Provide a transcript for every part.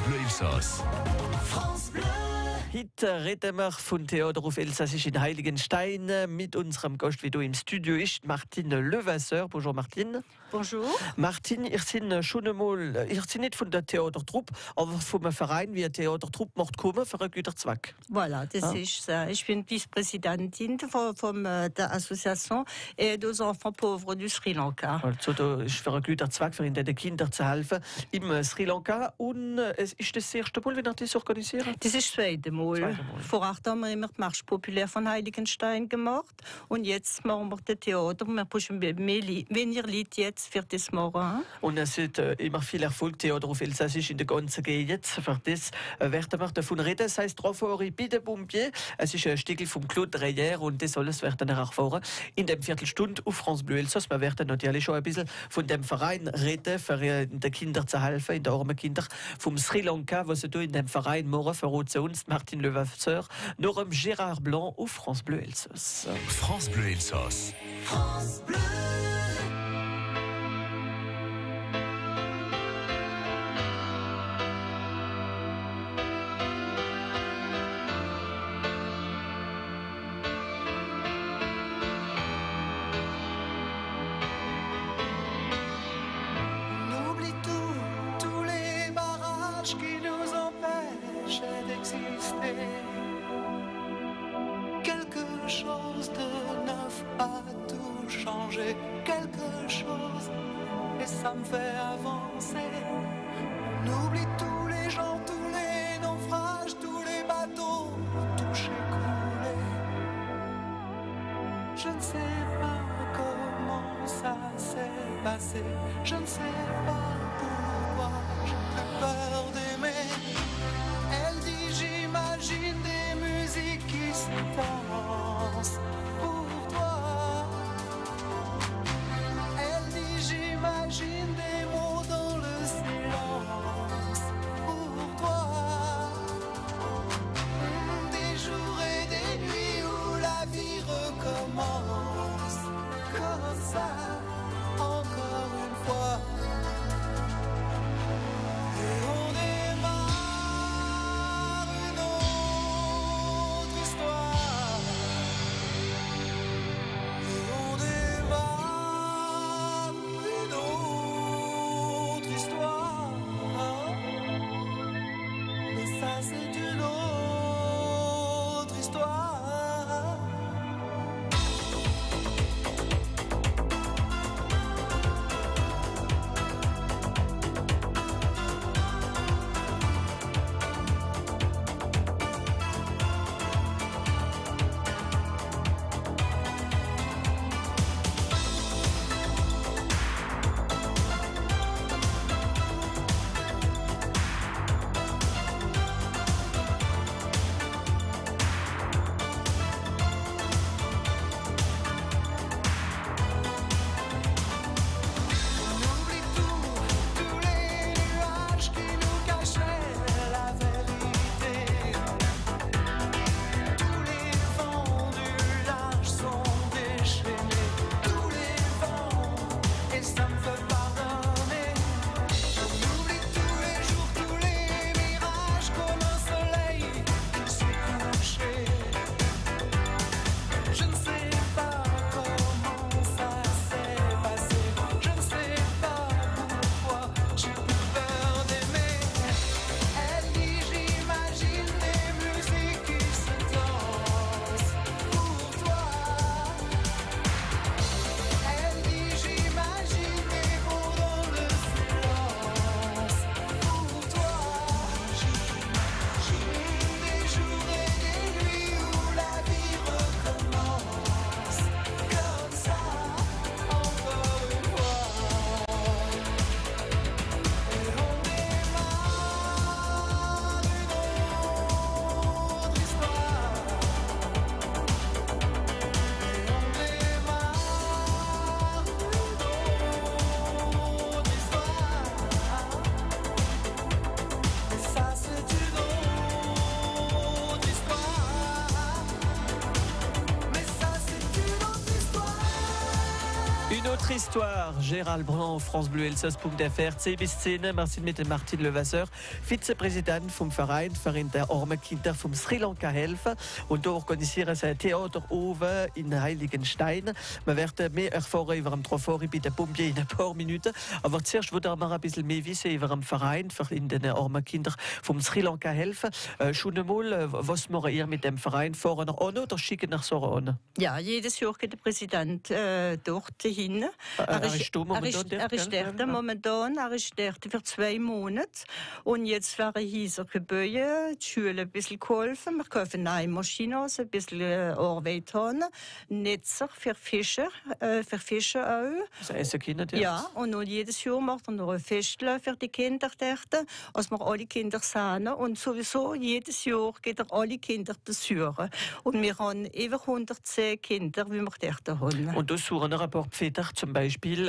Bleu Elsass. France Bleu. Heute reden wir von Theater auf Elsassisch in Heiligenstein mit unserem Gast, wie du im Studio ist, Martine Levasseur. Bonjour Martine. Bonjour. Martine, ihr seid schon einmal, ihr seid nicht von der Theatertruppe, aber vom Verein wie eine Theatertruppe macht kommen für einen guten Zweck. Voilà, das ist so. Ich bin Vizepräsidentin von der Association Aide aux Enfants Pauvres du Sri Lanka. Also da ist für einen guten Zweck, für den Kindern zu helfen im Sri Lanka. Und es ist das erste Mal, wenn ihr das organisiert? Das ist das zweite Mal. Vor 8 Jahren haben wir immer die Marche populär von Heiligenstein gemacht. Und jetzt machen wir das Theater. Wir brauchen weniger Leute jetzt für das machen. Und es hat immer viel Erfolg, Theater auf Elsassisch in der ganzen Gegend. Für das werden wir davon reden. Es heisst «Renfort bei den Pompiers». Es ist ein Stickel vom Claude Dreyer und das alles werden wir erfahren in der Viertelstunde auf France Bleu Elsass. Wir werden natürlich schon ein bisschen von dem Verein reden, für den Kindern zu helfen, in den armen Kindern vom Sri Lanka, was sie in dem Verein machen, verrät zu uns Martine Levasseur, noch Gérard Blanc auf France Bleu Elsass. France Bleu Elsass. France Bleu. On oublie tous les barrages qui nous empêchent d'exister. Quelque chose de neuf a tout changé, quelque chose, et ça me fait avancer. On oublie tous les gens, tous les naufrages, tous les bateaux touchés, coulés. Je ne sais pas comment ça s'est passé, je ne sais pas pourquoi j'ai plus peur d'aimer. Elle dit j'imagine des musiques qui se dansent pour toi. Elle dit j'imagine des mots dans le silence pour toi. Des jours et des nuits où la vie recommence comme ça, encore une fois. Notre histoire, Gérald Brand, France Bleu Elsass.fr, 10 bis 10, merci mit Martin Levasseur, Vizepräsident vom Verein der armen Kinder vom Sri Lanka helfen. Und da organisieren sie ein Theater oben in Heiligenstein. Wir werden mehr erfahren über den Trofori bei den Pompiers in ein paar Minuten. Aber zuerst würde wir ein bisschen mehr wissen über den Verein für den armen Kindern vom Sri Lanka helfen. Schon einmal, was machen ihr mit dem Verein? Fahren nach an oder schicken nach so an? Ja, jedes Jahr geht der Präsident dort hin. Er ist dort für 2 Monate. Und jetzt wäre hier Gebäude, die Schule ein bisschen geholfen. Wir kaufen neue Maschinen, ein bisschen Arbeit haben. Netzer für Fische auch. Das essen Kinder dort? Ja, und nun jedes Jahr macht er noch ein Festle für die Kinder dort, als wir alle Kinder sehen. Und sowieso jedes Jahr geht er alle Kinder besuchen. Und wir haben über 110 Kinder, wie wir dort haben. Und du suchen ein paar Väter zum Beispiel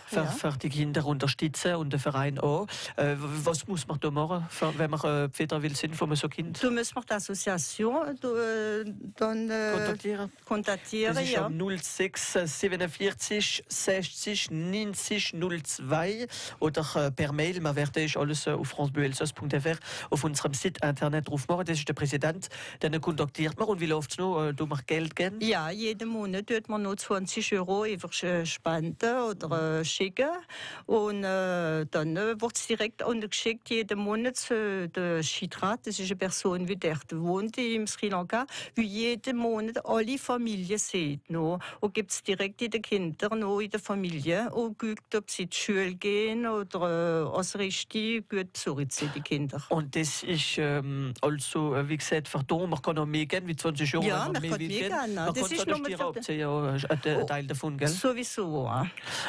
für die Kinder unterstützen und den Verein auch. Was muss man da machen, wenn man Väter will sind von so Kind? Du musst die Association kontaktieren. Das ist ja 06 47 60 90 02 oder per Mail. Man wird alles auf francebleuelsass.fr auf unserem Site Internet drauf machen. Das ist der Präsident, den kontaktiert man. Und wie läuft es noch? Du machst Geld geben? Ja, jeden Monat tut man noch 20 € über spenden oder schicken. Und dann wird es direkt untergeschickt, jeden Monat zu der Chitrat. Das ist eine Person, die dort wohnt im Sri Lanka, wie jeden Monat alle Familien sieht. No. Und gibt es direkt in den Kindern, noch in der Familie, und guckt, ob sie zur Schule gehen oder als richtig gut besucht sind, die Kinder. Und das ist also, wie gesagt, verdammt, man kann noch mehr gehen, wie 20 Euro. Ja, man kann mehr gehen. Man das kann ist noch ein Teil davon, gell? Sowieso, ja.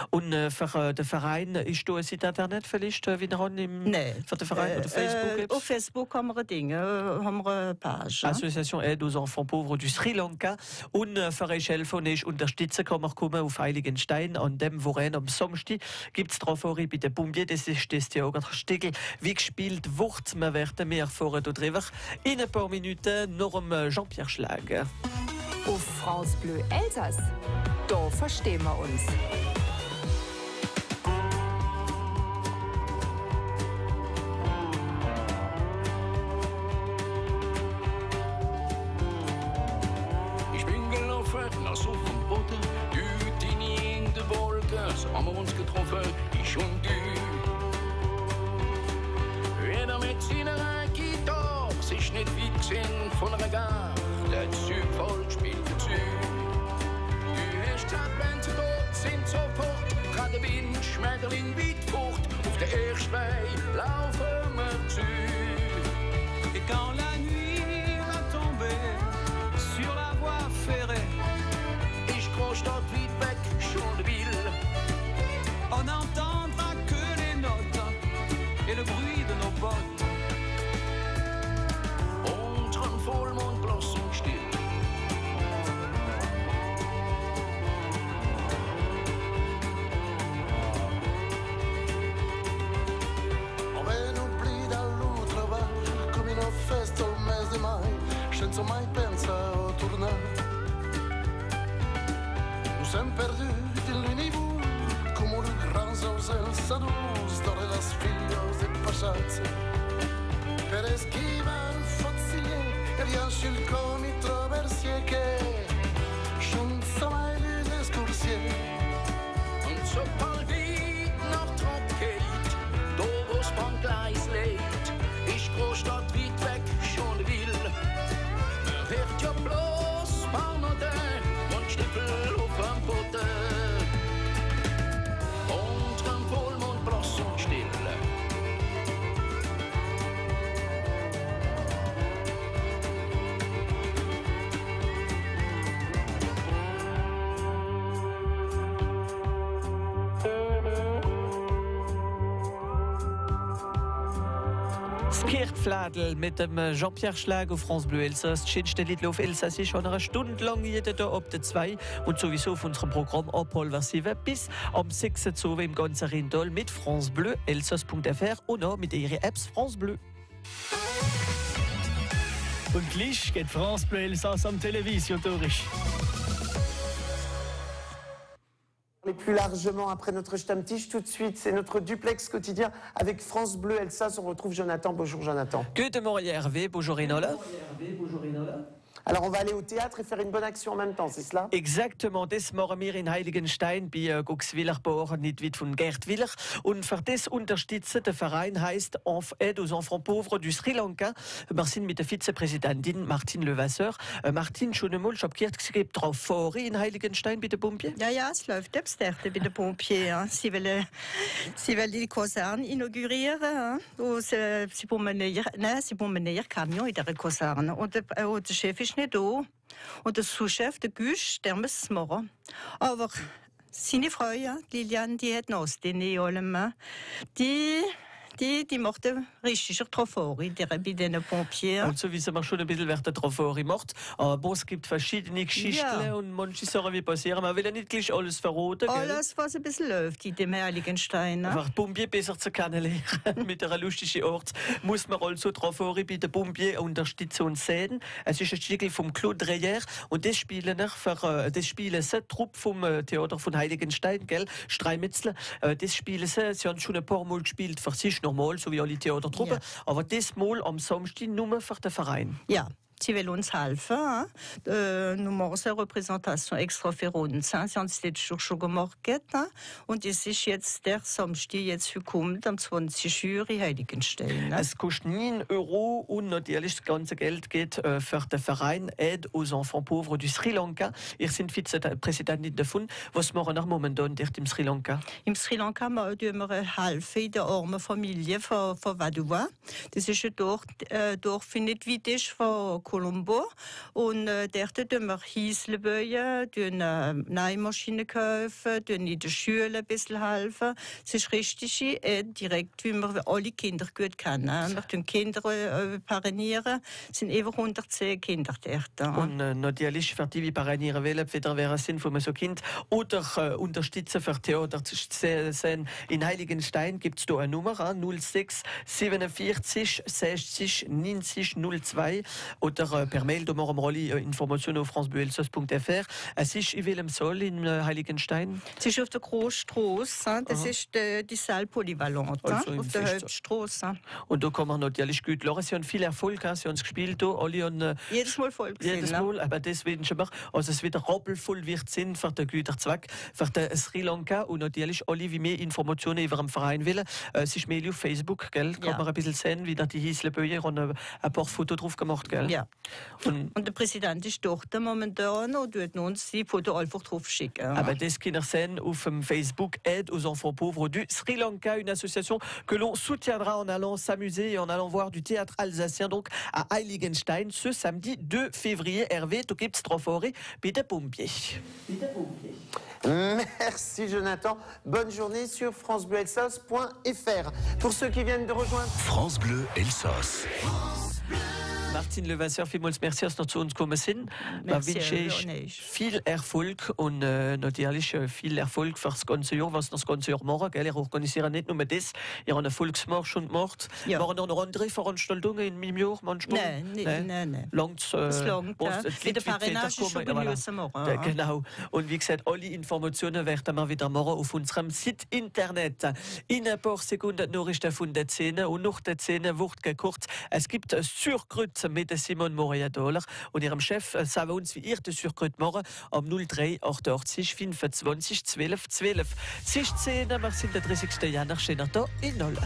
Und für den Verein, ist da ein Site Internet vielleicht wieder an? Nein. Für den Verein oder Facebook? Auf Facebook haben wir Dinge, haben wir eine Page. Association Aide aux Enfants Pauvres du Sri Lanka. Und für euch helfen und unterstützen kann man kommen auf Heiligenstein. An dem Wochen am Samstag gibt es Trofori bei den Pompiers. Das ist das Theaterstückel, wie gespielt wird. Wir werden mehr erfahren darüber in ein paar Minuten nach dem Jean-Pierre Schlag. Auf France Bleu Elsass, da verstehen wir uns. Ich bin gelaufen, nach so vom Boden, du in den Wolken, so haben wir uns getroffen, ich und du. Jeder mit seiner Gitarre, sich nicht weit gesehen von einer Gare, der Zug voll spielt der Zug. Du hast gesagt, wenn sie dort sind, sofort, gerade Wind, Schmetterling weit fort, auf der ersten Reihe laufen wir zu. Et quand la nuit va tomber sur la voie ferrée, Ich Großstadt weit weg, schon will. on n'entendra que les notes et le bruit de nos bottes. Unter dem Vollmond blass und still. On n'oublie dall'altra parte, come in una festa al mese di mai, senza mai pensare a tornare. Nous sommes perdus in l'univers, come le grand saucelle s'adouce dans les filles et passate. Per esquivar il fozzile, e riesce il comi traversier che senza mai l'escursier. Und so bald weit nach Trotkeit, da wo's beim Gleis liegt, ist Großstadt weit weg, schon will. Man hört ja bloß Barnodin und Stiefel auf dem Boden. Unter dem Vollmond blass und still. Kirchfladel mit dem Jean-Pierre Schlag auf France Bleu Elsass. Das schönste Lied auf Elsass ist schon eine Stunde lang, jeden Tag ab der 2 und sowieso auf unserem Programm ab halb 7 bis am 6 Uhr im ganzen Rindal mit France Bleu Elsass.fr und auch mit ihren Apps France Bleu. Und gleich geht France Bleu Elsass am Television durch. Et plus largement, après notre Stammtisch, tout de suite, c'est notre duplex quotidien avec France Bleu Elsass. On retrouve Jonathan. Bonjour Jonathan. Gute Morgen Hervé, bonjour Enola. Alors on va aller au théâtre et faire une bonne action en même temps, c'est cela? Exactement, das machen wir in Heiligenstein bei Guxwiller, nicht weit von Gertwiller. Und für das unterstützen der Verein heißt Aide aux enfants pauvres du Sri Lanka. Wir sind mit der Vizepräsidentin Martine Levasseur. Martine, schon einmal, ich habe gehört, es gibt drauf vor in Heiligenstein bei den Pompiers? Ja, es läuft etwas dort bei den Pompiers. Sie wollen die Kaserne inaugurieren. Sie bauen einen Camion in dieser Kaserne. Und der Chef ist nicht da. Und der Sous-Chef, der Gusch, der muss es machen. Aber seine Frau, Liliane, die hat noch die allem. Die macht richtig drauf vor, bei den Pompiers. Und so wissen wir schon ein bisschen, wer da drauf macht. Aber es gibt verschiedene Geschichten und manche Sachen, wie passieren. Man will ja nicht gleich alles verraten. Alles, was ein bisschen läuft in dem Heiligenstein. Aber die Pompiers besser zu kennenlernen, mit einer lustigen Ort, muss man also drauf bei den Pompiers unterstützen und sehen. Es ist ein Stück vom Claude Dreyer und das spielen sie, Truppe vom Theater von Heiligenstein, gell? Streimetzler. Das spielen sie haben schon ein paar Mal gespielt für sich. Normal, so wie alle Theatertruppen, aber das Mal am Samstag nur für den Verein. Ja. Sie will uns helfen. Nous machen eine Repräsentation extra für uns. Sie haben es letztes Jahr schon gemacht. Und es ist jetzt der Samstag, jetzt kommt am 20 Uhr in Heiligenstein. Es kostet 9 € und natürlich das ganze Geld geht für den Verein Aide aux enfants pauvres du Sri Lanka. Ihr seid Vizepräsidentin davon. Was machen wir momentan dort im Sri Lanka? Im Sri Lanka helfen wir in der armen Familie von Vadua. Das ist ein Dorf nicht weit ist von Colombo. Und dort tun wir Häusle bauen, eine Nähmaschine kaufen, in der Schule ein bisschen helfen. Es ist richtig direkt, wie wir alle Kinder gut kennen. Wir tun Kinder parrainieren. Es sind über 110 Kinder dort. Und natürlich für die, die parrainieren wollen, wieder wäre es sinnvoll, so Kind oder unterstützen für Theater zu sehen. In Heiligenstein gibt es hier eine Nummer, 06 47 60 90 02 oder per Mail de Moromroli Informationen auf francebleuelsass.fr. Es ist in welchem Saal in Heiligenstein? Es ist auf der Großstraße. Das ist die Saal polyvalent. Also auf der Hauptstraße. Und da kann man natürlich gut lachen. Sie haben viel Erfolg, sie haben es gespielt. Alle haben, jedes Mal voll gesehen. Jedes Mal, aber deswegen schon mal. Also es wieder rappelvoll wird sein für den guten Zweck, für den Sri Lanka und natürlich alle, wie mehr Informationen über den Verein wollen. Es ist mehr auf Facebook, gell? Kann man ein bisschen sehen, wie da die Häusleböje und ein paar Fotos drauf gemacht, gell? Ja. Und der Präsident ist dort momentan und wird uns die Fotos einfach drauf schicken. Aber das können wir sehen auf dem Facebook Aide aux enfants pauvres du Sri Lanka, une association que l'on soutiendra en allant s'amuser et en allant voir du théâtre alsacien donc à Heiligenstein ce samedi 2 février. Hervé, du gibt's drauf bei den Pompiers. Merci Jonathan. Bonne journée sur francebleuelsass.fr. Pour ceux qui viennent de rejoindre France Bleu Elsass. Martine Levasseur, vielmals merci, dass Sie zu uns gekommen sind. Da wünsche ich viel Erfolg und natürlich viel Erfolg für das ganze Jahr, was das ganze Jahr machen. Ihr organisiert nicht nur das, ihr habt einen Volksmarsch und gemacht. Ja. Machen noch andere Veranstaltungen in meinem Jahr manchmal? Nein. Langt das langt, wie der Parrainage ist schon machen. Genau. Und wie gesagt, alle Informationen werden wir wieder machen auf unserem Site Internet. In ein paar Sekunden Nachrichten von der Szene und nach der Szene wird gekocht. Es gibt Surkrüt mit Simon Moria-Dollar und ihrem Chef sagen uns, wie ihr das Surkrüt machen am 03 88 25 12 12. 16, wir sind der 30. Januar, schöner Tag in Nolle.